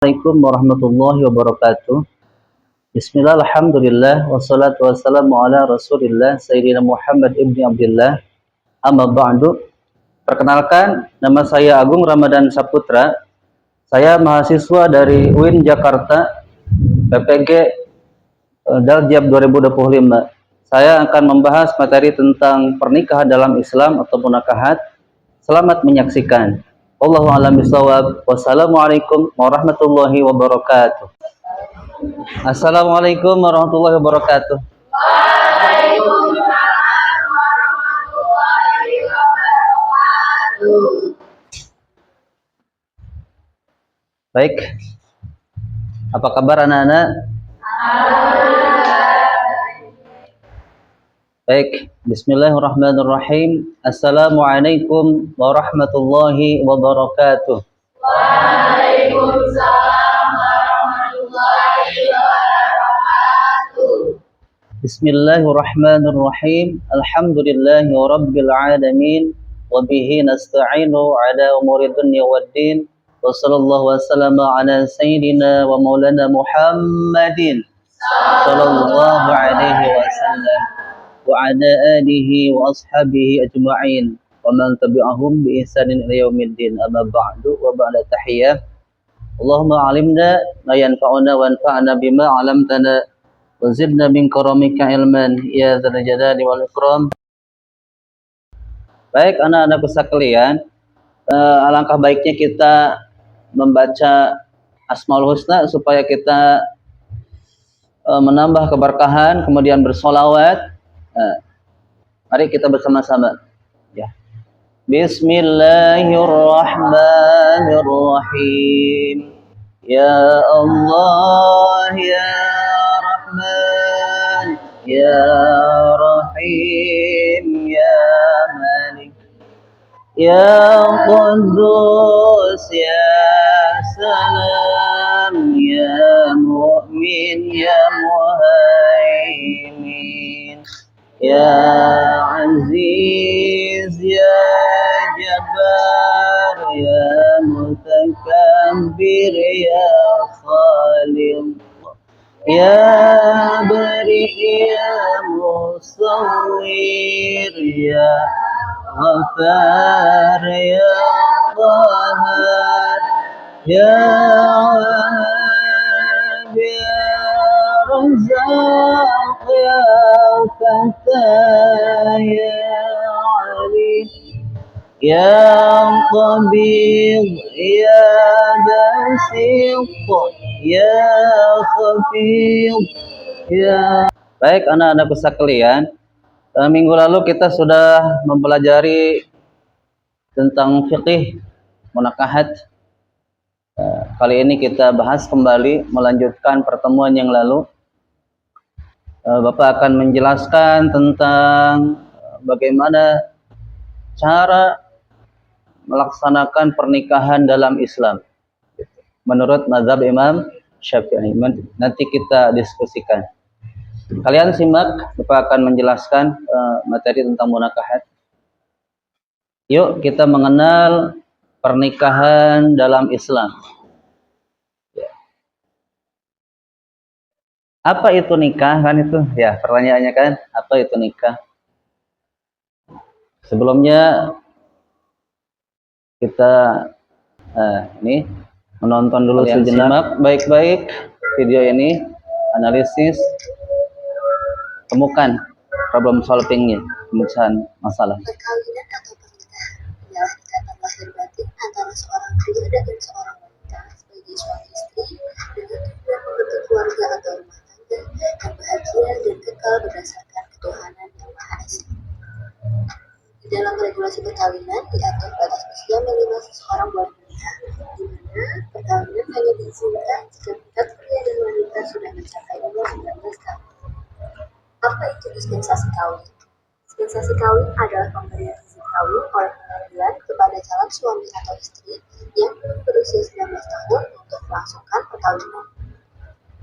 Assalamualaikum warahmatullahi wabarakatuh. Bismillah, alhamdulillah, wassalatu wassalamu ala rasulillah, Sayyidina Muhammad ibni Abdillah, amma ba'du. Perkenalkan, nama saya Agung Ramadan Saputra. Saya mahasiswa dari UIN Jakarta, PPG Daljab 2025. Saya akan membahas materi tentang pernikahan dalam Islam atau munakahat. Selamat menyaksikan. Wallahu a'lam bishawab. Wassalamualaikum warahmatullahi wabarakatuh. Assalamualaikum warahmatullahi wabarakatuh. Waalaikumsalam warahmatullahi wabarakatuh. Baik. Apa kabar anak-anak? Baik, bismillahirrahmanirrahim. Assalamualaikum warahmatullahi wabarakatuh. Waalaikumsalam warahmatullahi wabarakatuh. Bismillahirrahmanirrahim. Alhamdulillahi rabbil alamin. Wabihi nasta'inu ala umuri dunya waddin. Wa sallallahu wasallama ala sayyidina wa maulana Muhammadin sallallahu alaihi wasallam wa ala alihi wa ashabihi ajma'in wa man tabi'ahum bi ihsanin ila yaumiddin. Amma ba'du, wa ba'da tahiyyah. Allahumma 'allimna ma yanfa'una wa anfa'na bima 'allamtana wa zidna min karamika ilman ya dzal jalali wal ikram. Baik anak-anakku sekalian, alangkah baiknya kita membaca Asmaul Husna supaya kita menambah keberkahan, kemudian bersolawat. Mari kita bersama-sama. Ya. Bismillahirrahmanirrahim. Ya Allah, ya Rahman, ya Rahim, ya Malik, ya Quddus, ya Salam, ya Mu'min, ya Muhaimin, ya Aziz, ya Jabbar, ya Mutakabbir, ya Khalid, ya Bari, ya Musawwir, ya Ghaffar, ya Qahhar, ya Wahhab, ya Razzaq, ya Fattah, ya Ali, ya Qabid, ya Basit, ya Khafid, ya. Baik anak-anakku sekalian, minggu lalu kita sudah mempelajari tentang fikih munakahat. Kali ini kita bahas kembali, melanjutkan pertemuan yang lalu. Bapak akan menjelaskan tentang bagaimana cara melaksanakan pernikahan dalam Islam menurut mazhab Imam Syafi'i. Nanti kita diskusikan. Kalian simak, Bapak akan menjelaskan materi tentang munakahat. Yuk kita mengenal pernikahan dalam Islam. Apa itu nikah kan itu? Ya, pertanyaannya kan, apa itu nikah? Sebelumnya kita ini menonton dulu sejenak. Simak baik-baik video ini, analisis, temukan problem solvingnya, pemecahan masalah. Perkawinan atau pernikahan adalah ikatan lahir batin antara seorang pria dan seorang wanita sebagai suami istri dengan tujuan membentuk keluarga atau rumah tangga yang bahagia dan kekal berdasarkan ketuhanan yang Maha Esa. Di dalam regulasi perkawinan diatur batas usia minimal seseorang boleh menikah, di mana perkawinan hanya diizinkan jika tingkat pria dan wanita sudah mencapai umur 19 tahun. Apa itu dispensasi kawin? Dispensasi kawin adalah pemberian izin kawin oleh pengadilan kepada calon suami atau istri yang belum berusia 19 tahun untuk melangsungkan perkawinan.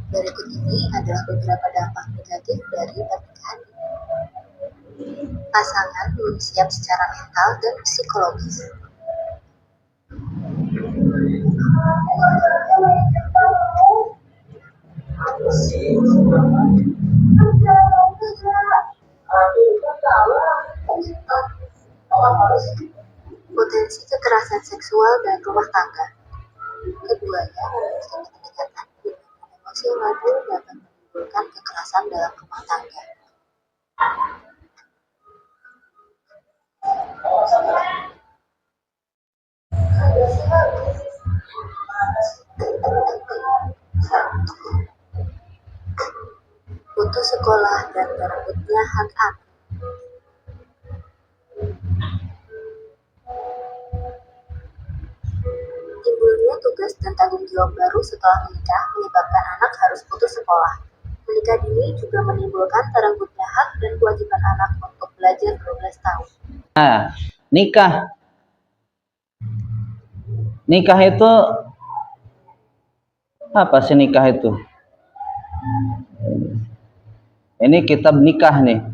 Berikut ini adalah beberapa dampak negatif dari pernikahan ini. Pasangan belum siap secara mental dan psikologis. seksual dan rumah tangga. Keduanya memiliki keterikatan hubungan emosional dapat menimbulkan kekerasan dalam rumah tangga. Putus sekolah dan terbitnya hak anak. Timbulnya tugas dan tanggung jawab baru setelah menikah menyebabkan anak harus putus sekolah. Menikah dini juga menimbulkan terenggutnya hak dan kewajiban anak untuk belajar 12 tahun. Nah, nikah itu apa sih nikah itu? Ini kitab nikah nih.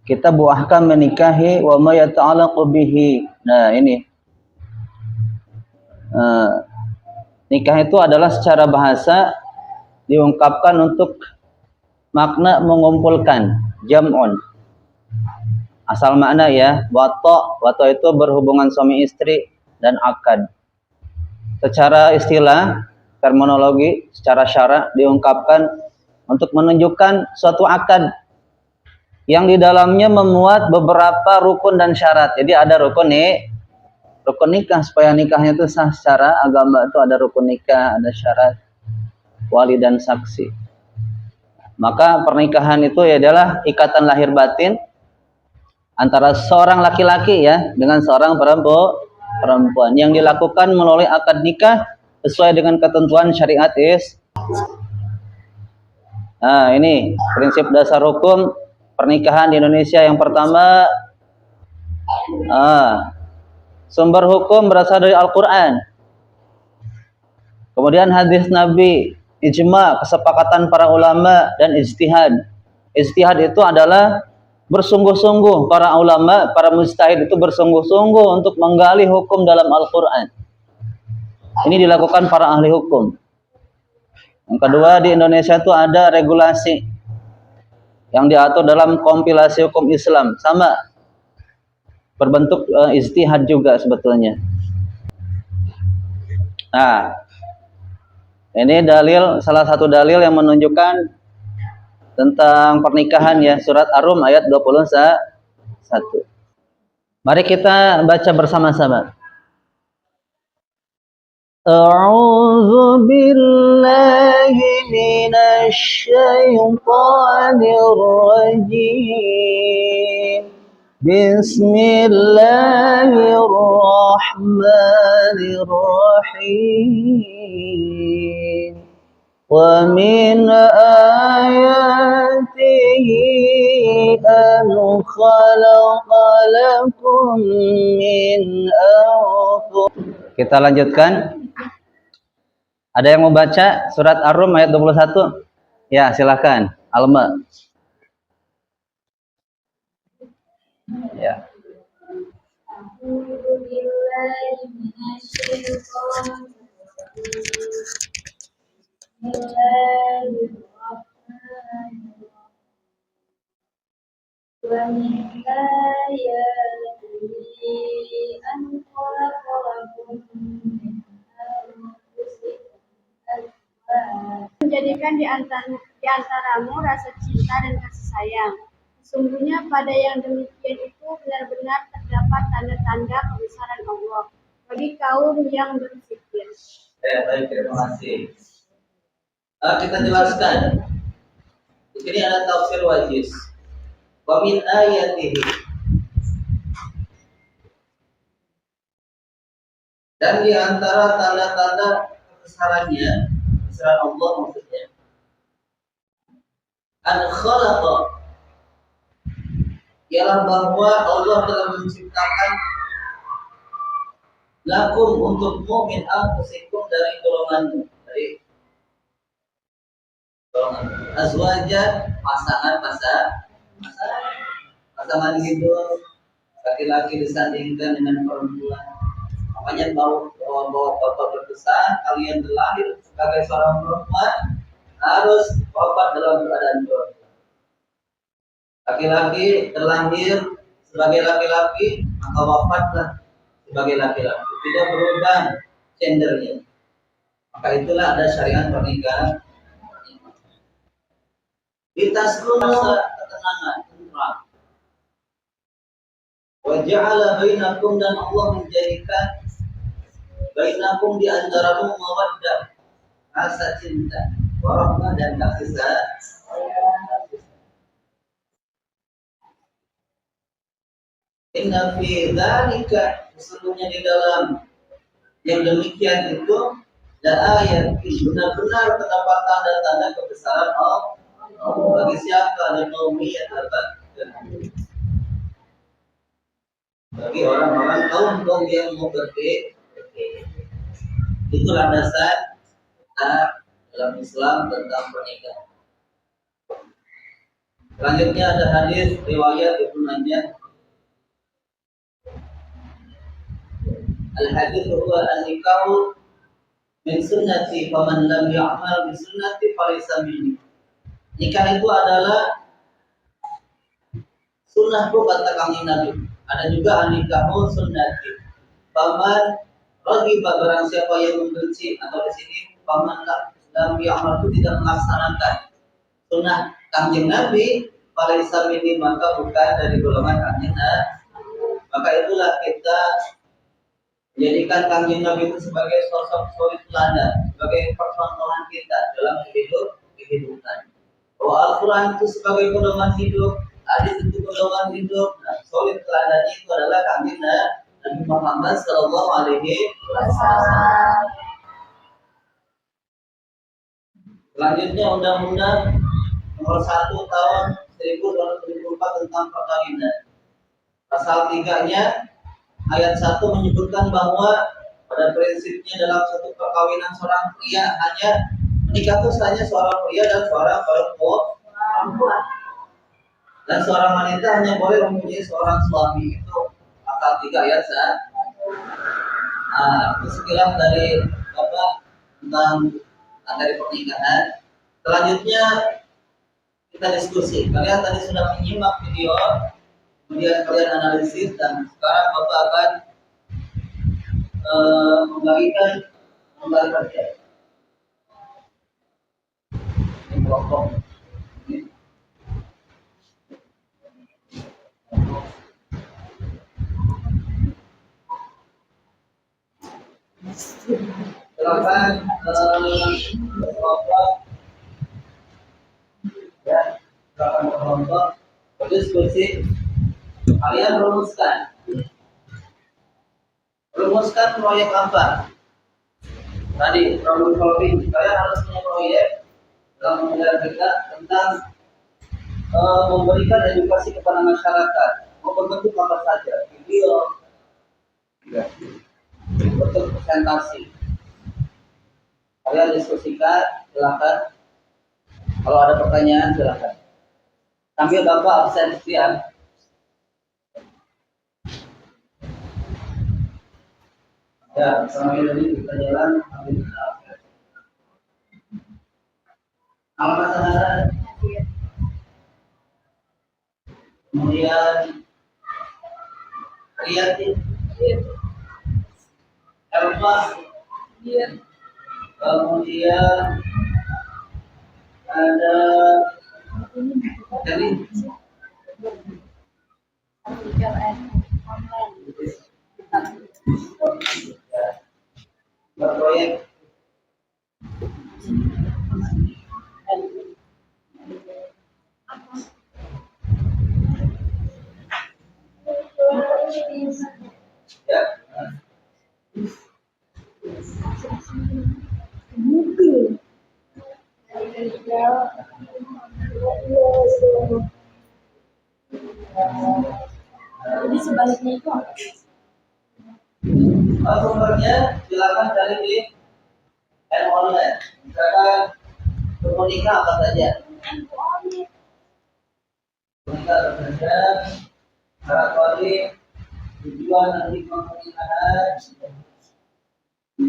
Kitab ahkam menikahi wa ma yata'allaqu bihi. Nah, ini. Nikah itu adalah secara bahasa diungkapkan untuk makna mengumpulkan, jam'un. Asal makna ya, wato itu berhubungan suami istri dan akad. Secara istilah, terminologi, secara syara diungkapkan untuk menunjukkan suatu akad yang di dalamnya memuat beberapa rukun dan syarat. Jadi ada rukun nikah, supaya nikahnya itu sah secara agama itu ada rukun nikah, ada syarat wali dan saksi. Maka pernikahan itu adalah ikatan lahir batin antara seorang laki-laki ya dengan seorang perempuan yang dilakukan melalui akad nikah sesuai dengan ketentuan syariat Nah, ini prinsip dasar hukum pernikahan di Indonesia. Yang pertama, sumber hukum berasal dari Al-Quran. Kemudian hadis Nabi, ijma, kesepakatan para ulama, dan ijtihad. Ijtihad itu adalah bersungguh-sungguh, para ulama, para mujtahid itu bersungguh-sungguh untuk menggali hukum dalam Al-Quran. Ini dilakukan para ahli hukum. Yang kedua, di Indonesia itu ada regulasi yang diatur dalam kompilasi hukum Islam, sama berbentuk ijtihad juga sebetulnya. Nah, ini dalil, salah satu dalil yang menunjukkan tentang pernikahan ya, surat Ar-Rum ayat 21. Mari kita baca bersama-sama. A'udzu billahi minasy syaithanir rajim. Bismillahirrahmanirrahim. Wa min ayatihi an khalaqa lakum min anfusikum. Kita lanjutkan. Ada yang mau baca surat Ar-Rum ayat 21? Ya, silakan. Alma. Ya. Menjadikan di antaramu rasa cinta dan kasih sayang. Sesungguhnya pada yang demikian itu benar-benar terdapat tanda-tanda kebesaran Allah bagi kaum yang berpikir. Baik, terima kasih. Kita jelaskan. Di sini ada tafsir wajiz. Wa min ayatihi. Dan di antara tanda-tanda kebesarannya, kebesaran Allah maksudnya, an khalaqa, ialah bahwa Allah telah menciptakan lakum untukmu min anfusikum dari golonganmu, dari golongan azwajan, pasangan hidup, laki-laki disandingkan dengan perempuan. Makanya bahwa bapak berpesan kalian terlahir sebagai seorang perempuan harus wafat dalam keadaan perempuan. Laki-laki terlahir sebagai laki-laki maka wafatlah sebagai laki-laki, tidak berubah gendernya. Maka itulah ada syariat pernikahan. Litaskunu ketenangan, tentram. Wa ja'ala bainakum, dan Allah menjadikan bainakum di antaramu mawaddah, rasa cinta, warahmah dan kasih sayang. Inna fi dzalika, sesungguhnya di dalam yang demikian itu la ayat, benar-benar terdapat tanda-tanda kebesaran Allah. Bagi siapa? Al-qaumiyah, bagi orang-orang kaum yang mau berbeda. Itulah dasar dalam Islam tentang pernikahan. Selanjutnya ada hadis riwayat Ibnu Majah. Al-hadis huwa an-nikahu min sunnati, faman lam ya'mal bi sunnati falaysa minni. Nikah itu adalah sunnahku, kata Kanjeng Nabi. Ada juga an-nikahu sunnati. Faman raghiba, barang siapa yang membenci, atau di sini faman lam ya'mal itu tidak melaksanakan sunnah Kanjeng Nabi, falaysa minni, maka bukan dari golongan Kanjeng Nabi. Maka itulah kita menjadikan Kanjeng Nabi itu sebagai sosok suri teladan, sebagai percontohan kita dalam kehidupan. Bahwa Al-Quran itu sebagai pedoman hidup, hadis itu pedoman hidup. Nah, suri teladannya itu adalah Kanjeng Nabi Muhammad Sallallahu Alaihi Wasallam. Selanjutnya Undang-Undang Nomor 1 Tahun 1974 tentang perkawinan. Pasal 3-nya ayat 1 menyebutkan bahwa pada prinsipnya dalam satu perkawinan seorang pria hanya menikah itu hanya seorang pria dan seorang perempuan. Dan seorang wanita hanya boleh mempunyai seorang suami. Itu pasal 3 ayat 1. Itu sekilas dari Bapak tentang dari pernikahan. Selanjutnya kita diskusi. Kalian tadi sudah menyimak video, kemudian kalian analisis, dan sekarang Bapak akan membagikan kerja. Kelompok. Silakan kelompok. Ya, silakan kelompok berdiskusi. Kalian rumuskan proyek apa? Tadi problem solving. Kalian harus punya proyek dalam pembelajaran kita tentang memberikan edukasi kepada masyarakat. Mau berbentuk apa saja? Video, bentuk presentasi. Kalian diskusikan, silakan. Kalau ada pertanyaan silakan. Sambil Bapak absensian. Ya, sambil ini kita jalan, sambil kita absen. Nama saudara. Kemudian Riyati. Elva. Kemudian ada Jadi proyek ya. Jadi sebaliknya itu apa? Sumbernya silakan cari di online. Misalkan komunika apa saja. Komunika apa saja. Syarat wajib, tujuan nanti pernikahan,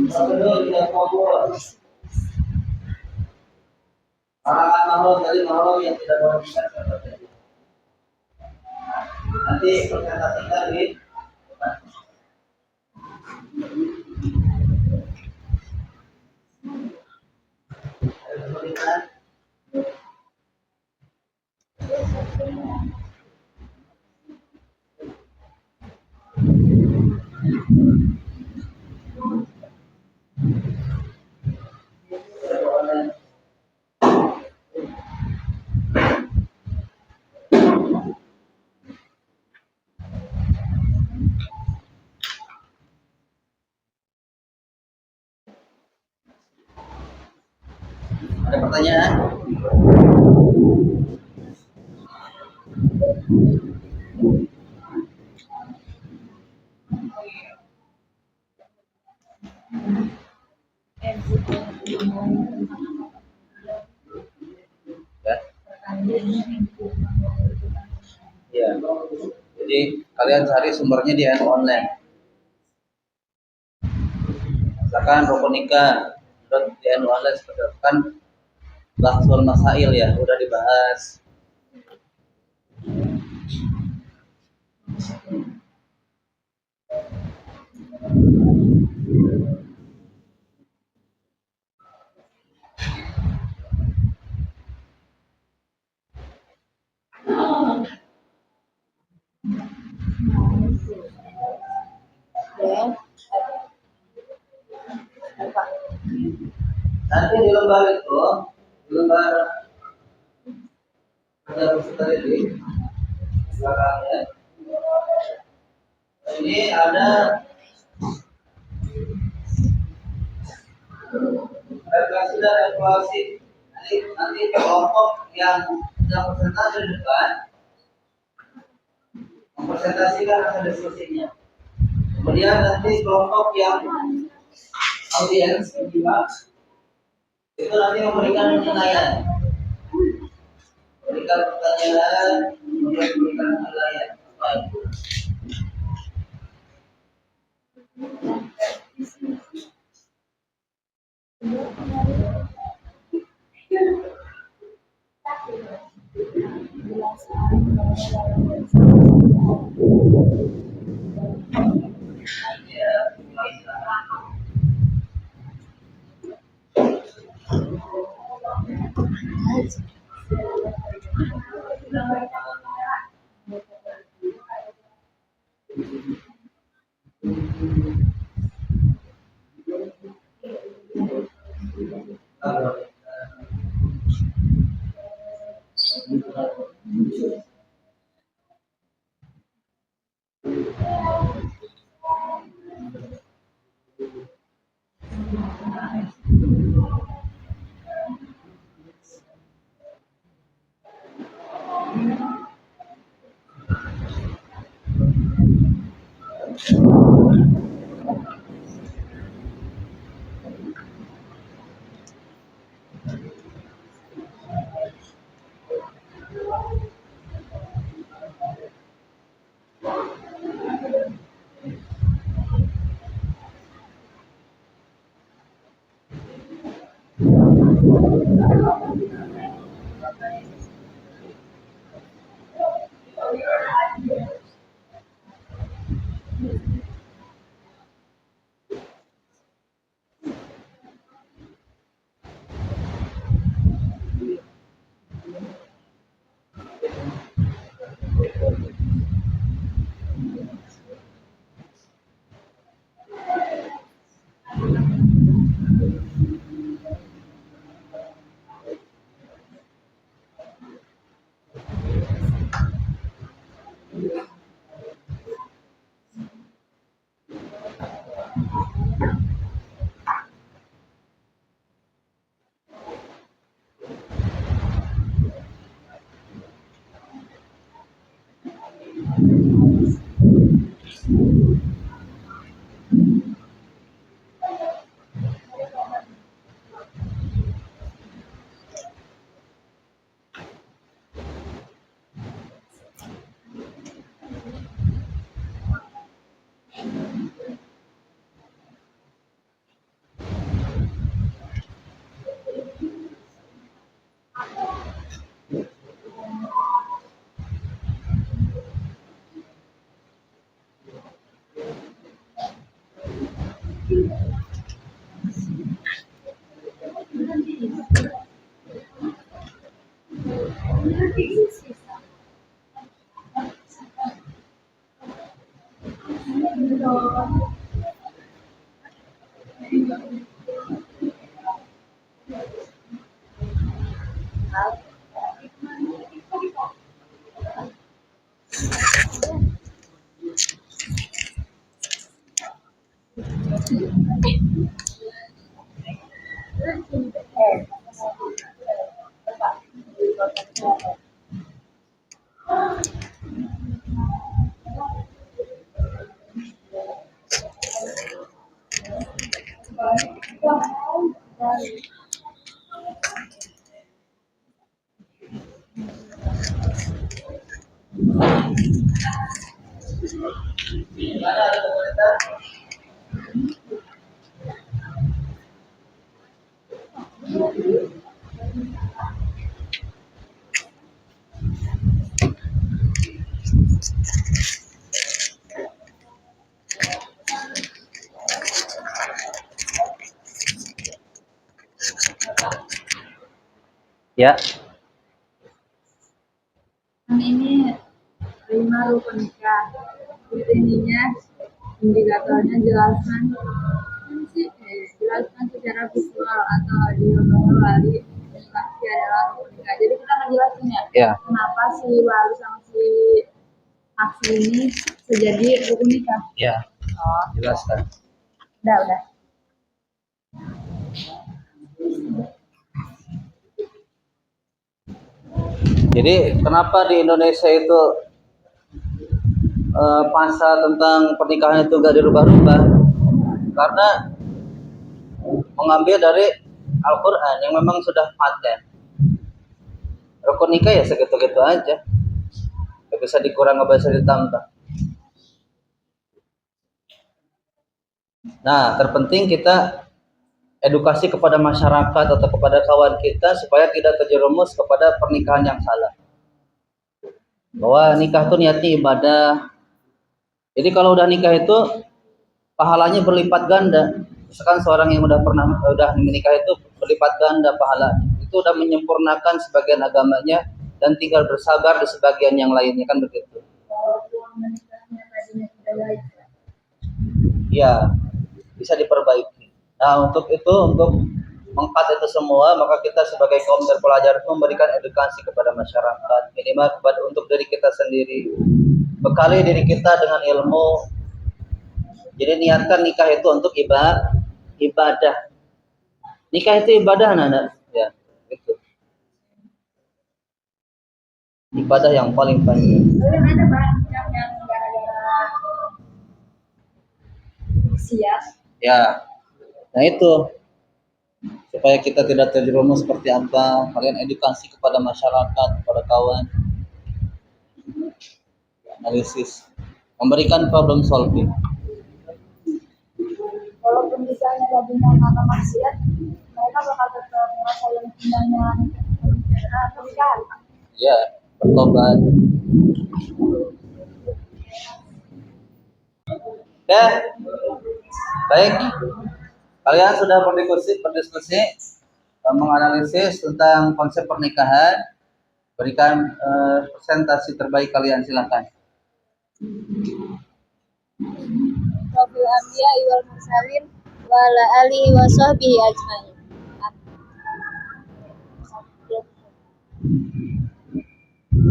prosedur tidak kabul. Larangan mahram dari mahram yang tidak boleh dilakukan. Nanti presentasikan di kita. Ada pertanyaan? Ya. Ya. Jadi kalian cari sumbernya di online. Misalkan Rukunika di online kan Bahsul Masail ya, udah dibahas. Nanti di lembar itu, di lembar ada peserta didik belakangnya. Ini ada refleksi dan evaluasi. Nanti kelompok yang presentasi di depan mempresentasikan hasil diskusinya. Kemudian nanti kelompok yang audiens menyimak itu nanti memberikan penilaian, memberikan pertanyaan, kemudian memberikan penilaian. Ya, Ini 5 rukun nikah. Intinya indikatornya jelaskan secara visual atau audio bahwa wali laki adalah rukun nikah. Jadi kita ngejelasin ya, kenapa si wali sama si aksi ini terjadi rukun nikah. ya. Jelaskan. Udah. Jadi kenapa di Indonesia itu pasal tentang pernikahan itu gak dirubah-rubah? Karena mengambil dari Al-Quran yang memang sudah paten. Rukun nikah ya segitu-gitu aja. Gak bisa dikurang, gak bisa ditambah. Nah, terpenting kita edukasi kepada masyarakat atau kepada kawan kita supaya tidak terjerumus kepada pernikahan yang salah. Bahwa nikah itu niatnya ibadah. Jadi kalau udah nikah itu pahalanya berlipat ganda. Misalkan seorang yang udah menikah itu berlipat ganda pahalanya. Itu udah menyempurnakan sebagian agamanya dan tinggal bersabar di sebagian yang lainnya, kan begitu. Ya, bisa diperbaiki. Nah, untuk mengkat itu semua, maka kita sebagai kaum terpelajar itu memberikan edukasi kepada masyarakat, minimal untuk diri kita sendiri. Bekali diri kita dengan ilmu. Jadi niatkan nikah itu untuk ibadah. Nikah itu ibadah, anak-anak. Ya, gitu. Ibadah yang paling penting. Ada banyak yang gara-gara siap. Ya. Nah itu, supaya kita tidak terjerumus seperti apa, kalian edukasi kepada masyarakat, kepada kawan, analisis, memberikan problem solving. Walaupun misalnya gabungan karena maksiat, mereka bakal tetap ngerasain indahnya pernikahan. Ya, bertobat. Ya, baik. Kalian sudah berdiskusi menganalisis tentang konsep pernikahan. Berikan presentasi terbaik kalian, silakan. Rabbil anbiya wal mursalin wa ala alihi wa sahbihi ajmain.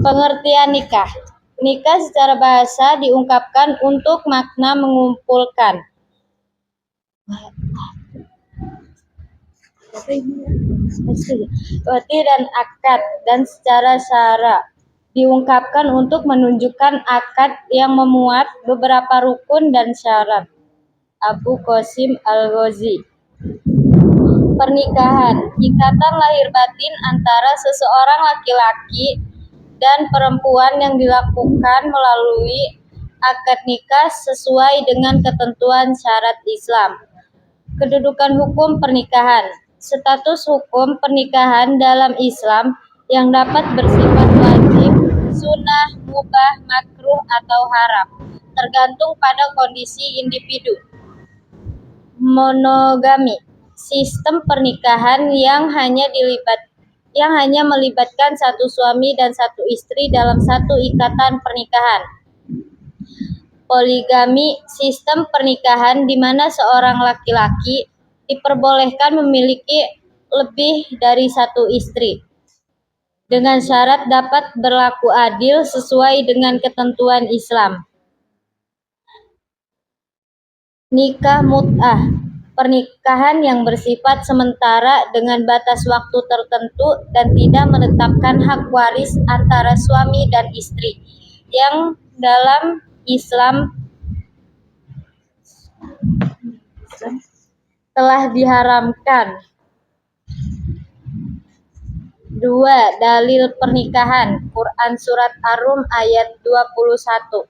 Pengertian nikah. Nikah secara bahasa diungkapkan untuk makna mengumpulkan. Berarti dan akad, dan secara syara diungkapkan untuk menunjukkan akad yang memuat beberapa rukun dan syarat. Abu Qasim Al-Ghazi. Pernikahan, ikatan lahir batin antara seseorang laki-laki dan perempuan yang dilakukan melalui akad nikah sesuai dengan ketentuan syarat Islam. Kedudukan hukum pernikahan. Status hukum pernikahan dalam Islam yang dapat bersifat wajib, sunnah, mubah, makruh, atau haram, tergantung pada kondisi individu. Monogami, sistem pernikahan yang hanya yang hanya melibatkan satu suami dan satu istri dalam satu ikatan pernikahan. Poligami, sistem pernikahan di mana seorang laki-laki diperbolehkan memiliki lebih dari satu istri, dengan syarat dapat berlaku adil sesuai dengan ketentuan Islam. Nikah mut'ah, pernikahan yang bersifat sementara dengan batas waktu tertentu dan tidak menetapkan hak waris antara suami dan istri, yang dalam Islam telah diharamkan. 2. Dalil pernikahan. Quran Surat Ar-Rum ayat 21.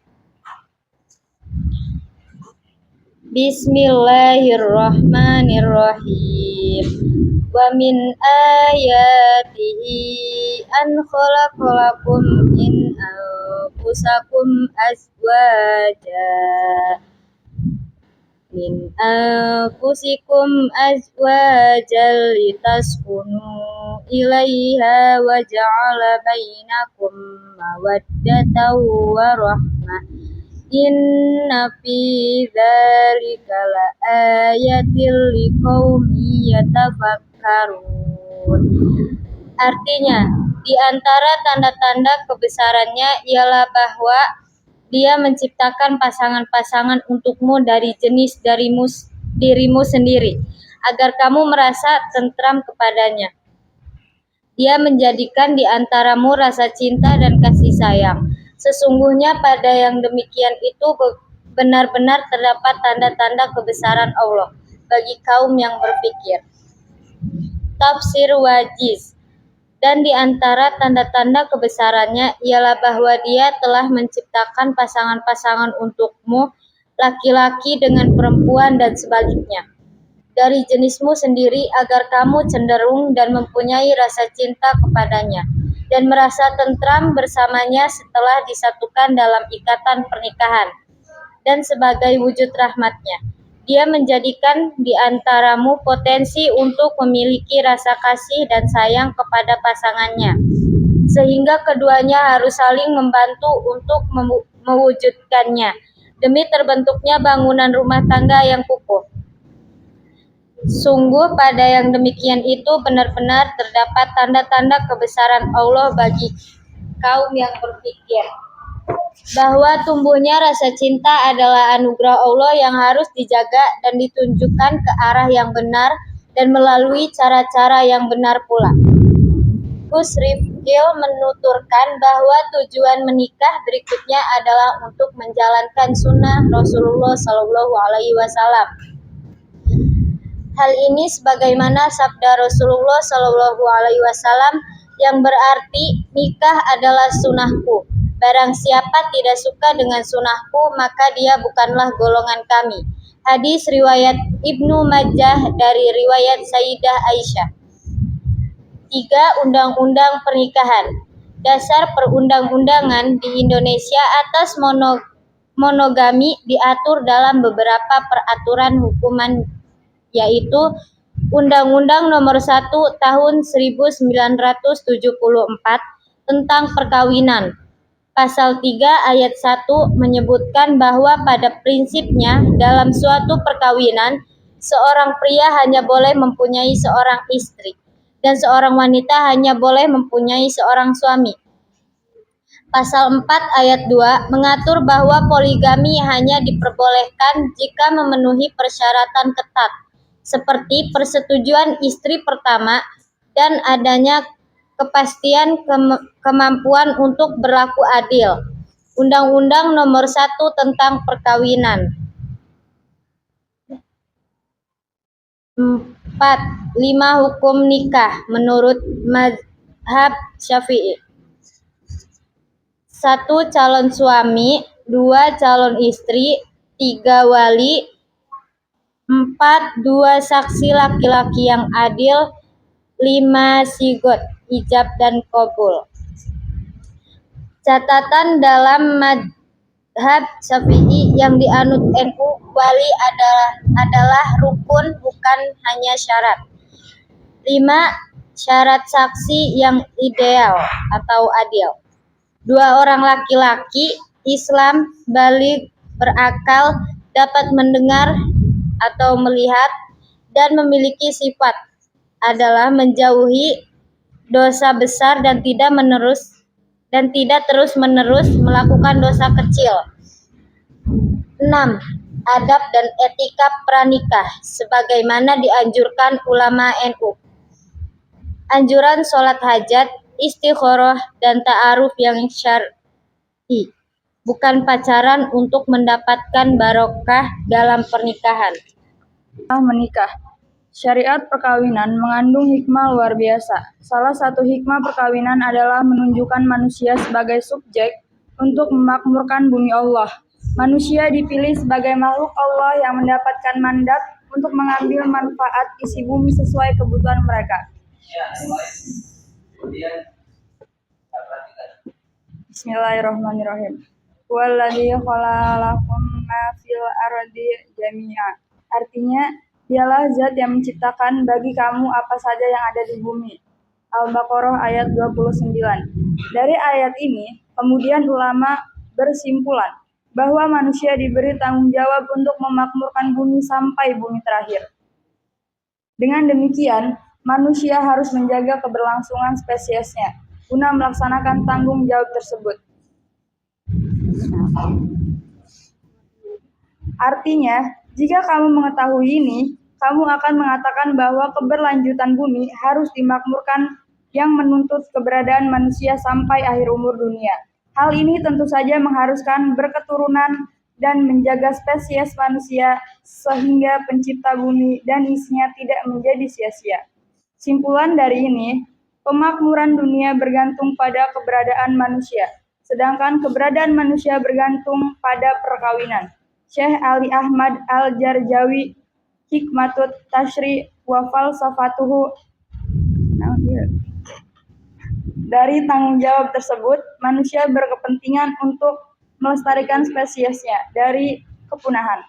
Bismillahirrahmanirrahim. Wa min ayatihi an khalaqalakum min anfusikum azwajan litaskunu ilaiha wa ja'ala bainakum mawaddatan wa rahmah. Inna fi dzalika laayatil liqaumi yatafakkarun. Artinya, di antara tanda-tanda kebesarannya ialah bahwa Dia menciptakan pasangan-pasangan untukmu dari jenis dirimu sendiri, agar kamu merasa tentram kepadanya. Dia menjadikan di antaramu rasa cinta dan kasih sayang. Sesungguhnya pada yang demikian itu benar-benar terdapat tanda-tanda kebesaran Allah bagi kaum yang berpikir. Tafsir Wajiz. Dan di antara tanda-tanda kebesarannya ialah bahwa Dia telah menciptakan pasangan-pasangan untukmu, laki-laki dengan perempuan dan sebaliknya, dari jenismu sendiri, agar kamu cenderung dan mempunyai rasa cinta kepadanya dan merasa tentram bersamanya setelah disatukan dalam ikatan pernikahan. Dan sebagai wujud rahmatnya, Dia menjadikan di antaramu potensi untuk memiliki rasa kasih dan sayang kepada pasangannya, sehingga keduanya harus saling membantu untuk mewujudkannya, demi terbentuknya bangunan rumah tangga yang kukuh. Sungguh pada yang demikian itu benar-benar terdapat tanda-tanda kebesaran Allah bagi kaum yang berpikir. Bahwa tumbuhnya rasa cinta adalah anugerah Allah yang harus dijaga dan ditunjukkan ke arah yang benar dan melalui cara-cara yang benar pula. Gus Rifkil menuturkan bahwa tujuan menikah berikutnya adalah untuk menjalankan sunnah Rasulullah SAW. Hal ini sebagaimana sabda Rasulullah SAW yang berarti nikah adalah sunnahku. Barang siapa tidak suka dengan sunnahku, maka dia bukanlah golongan kami. Hadis riwayat Ibnu Majah dari riwayat Sayyidah Aisyah. 3. Undang-undang pernikahan. Dasar perundang-undangan di Indonesia atas monogami diatur dalam beberapa peraturan hukuman, yaitu Undang-Undang Nomor 1 Tahun 1974 tentang perkawinan. Pasal 3 ayat 1 menyebutkan bahwa pada prinsipnya dalam suatu perkawinan, seorang pria hanya boleh mempunyai seorang istri dan seorang wanita hanya boleh mempunyai seorang suami. Pasal 4 ayat 2 mengatur bahwa poligami hanya diperbolehkan jika memenuhi persyaratan ketat, seperti persetujuan istri pertama dan adanya kepastian kemampuan untuk berlaku adil. Undang-Undang Nomor 1 tentang perkawinan. 4. 5 hukum nikah menurut mazhab Syafi'i. 1. Calon suami. 2. Calon istri. 3. Wali. 4. 2 saksi laki-laki yang adil. 5. Sigot, ijab dan qabul. Catatan dalam mazhab Syafi'i yang dianut NU, wali adalah rukun, bukan hanya syarat. 5. syarat saksi yang ideal atau adil. Dua orang laki-laki Islam baligh berakal dapat mendengar atau melihat dan memiliki sifat adalah menjauhi dosa besar dan tidak terus-menerus melakukan dosa kecil. 6. Adab dan etika pranikah sebagaimana dianjurkan ulama NU. Anjuran sholat hajat, istikharah, dan ta'aruf yang syar'i, bukan pacaran untuk mendapatkan barokah dalam pernikahan. Menikah. Syariat perkawinan mengandung hikmah luar biasa. Salah satu hikmah perkawinan adalah menunjukkan manusia sebagai subjek untuk memakmurkan bumi Allah. Manusia dipilih sebagai makhluk Allah yang mendapatkan mandat untuk mengambil manfaat isi bumi sesuai kebutuhan mereka. Bismillahirrahmanirrahim. Walladzi khalaqakum ma fil ardi jami'a. Artinya, dialah zat yang menciptakan bagi kamu apa saja yang ada di bumi. Al-Baqarah ayat 29. Dari ayat ini, kemudian ulama bersimpulan bahwa manusia diberi tanggung jawab untuk memakmurkan bumi sampai bumi terakhir. Dengan demikian, manusia harus menjaga keberlangsungan spesiesnya guna melaksanakan tanggung jawab tersebut. Artinya, jika kamu mengetahui ini, kamu akan mengatakan bahwa keberlanjutan bumi harus dimakmurkan yang menuntut keberadaan manusia sampai akhir umur dunia. Hal ini tentu saja mengharuskan berketurunan dan menjaga spesies manusia sehingga pencipta bumi dan isinya tidak menjadi sia-sia. Simpulan dari ini, pemakmuran dunia bergantung pada keberadaan manusia, sedangkan keberadaan manusia bergantung pada perkawinan. Syekh Ali Ahmad Al-Jarjawi, Hikmatut Tashri wa Falsafatuhu. Dari tanggung jawab tersebut, manusia berkepentingan untuk melestarikan spesiesnya dari kepunahan.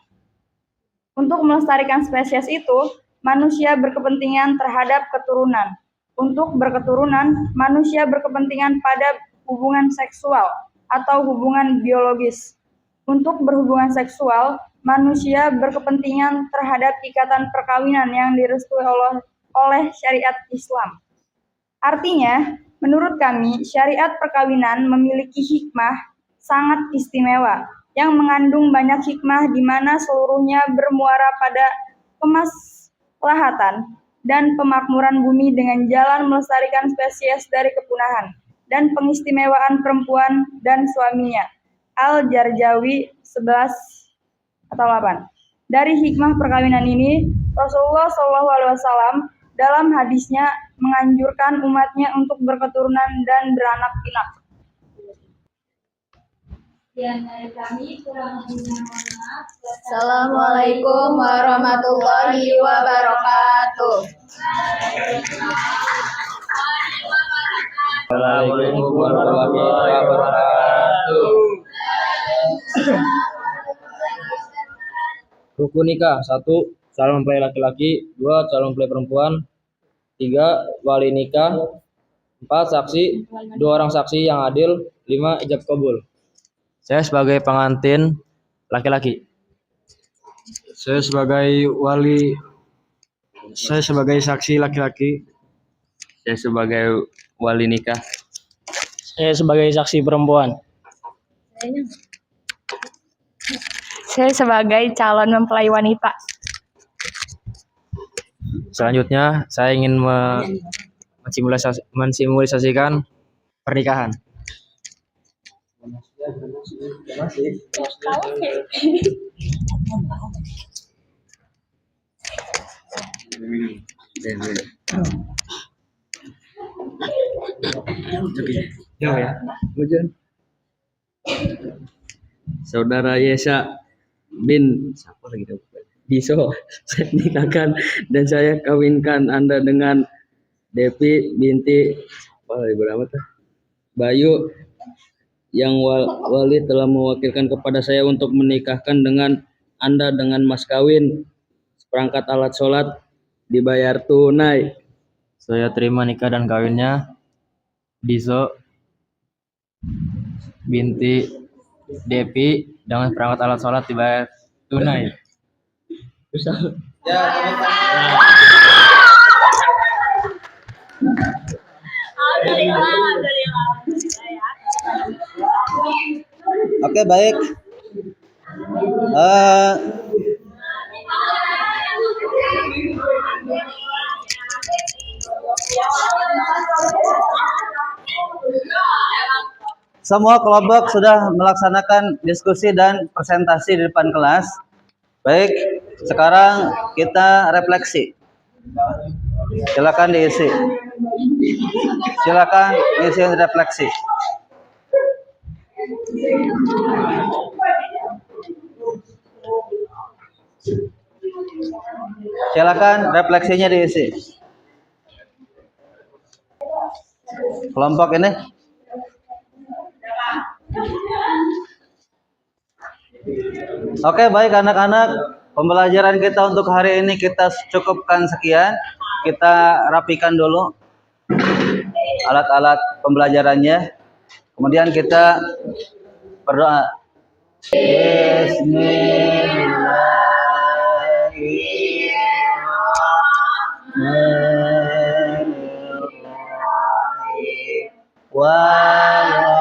Untuk melestarikan spesies itu, manusia berkepentingan terhadap keturunan. Untuk berketurunan, manusia berkepentingan pada hubungan seksual atau hubungan biologis. Untuk berhubungan seksual, manusia berkepentingan terhadap ikatan perkawinan yang direstui oleh syariat Islam. Artinya, menurut kami, syariat perkawinan memiliki hikmah sangat istimewa yang mengandung banyak hikmah di mana seluruhnya bermuara pada kemaslahatan dan pemakmuran bumi dengan jalan melestarikan spesies dari kepunahan dan pengistimewaan perempuan dan suaminya. Al-Jarjawi 11 atau 8. Dari hikmah perkawinan ini, Rasulullah SAW dalam hadisnya menganjurkan umatnya untuk berketurunan dan beranak pinak. Assalamualaikum warahmatullahi wabarakatuh. Waalaikumsalam warahmatullahi wabarakatuh. Rukun nikah: 1. Calon mempelai laki-laki. 2. Calon mempelai perempuan. 3. Wali nikah. 4. Saksi. 2 orang saksi yang adil. 5. Ijab kabul. Saya sebagai pengantin laki-laki. Saya sebagai wali. Saya sebagai saksi laki-laki. Saya sebagai wali nikah. Saya sebagai saksi perempuan. Saya sebagai calon mempelai wanita. Selanjutnya, saya ingin mensimulisasikan pernikahan. Saudara Yesa bin Biso, saya nikahkan dan saya kawinkan Anda dengan Devi binti Bayu yang wali telah mewakilkan kepada saya untuk menikahkan dengan Anda dengan mas kawin, seperangkat alat sholat dibayar tunai. Saya terima nikah dan kawinnya Diso binti Depi dengan perangkat alat sholat dibayar tunai. Oke, baik. Eh, semua kelompok sudah melaksanakan diskusi dan presentasi di depan kelas. Baik, sekarang kita refleksi. Silakan diisi. Silakan isi refleksi. Silakan refleksinya diisi. Kelompok ini. Oke, baik anak-anak, pembelajaran kita untuk hari ini kita cukupkan sekian. Kita rapikan dulu alat-alat pembelajarannya. Kemudian kita berdoa. Bismillahirrahmanirrahim.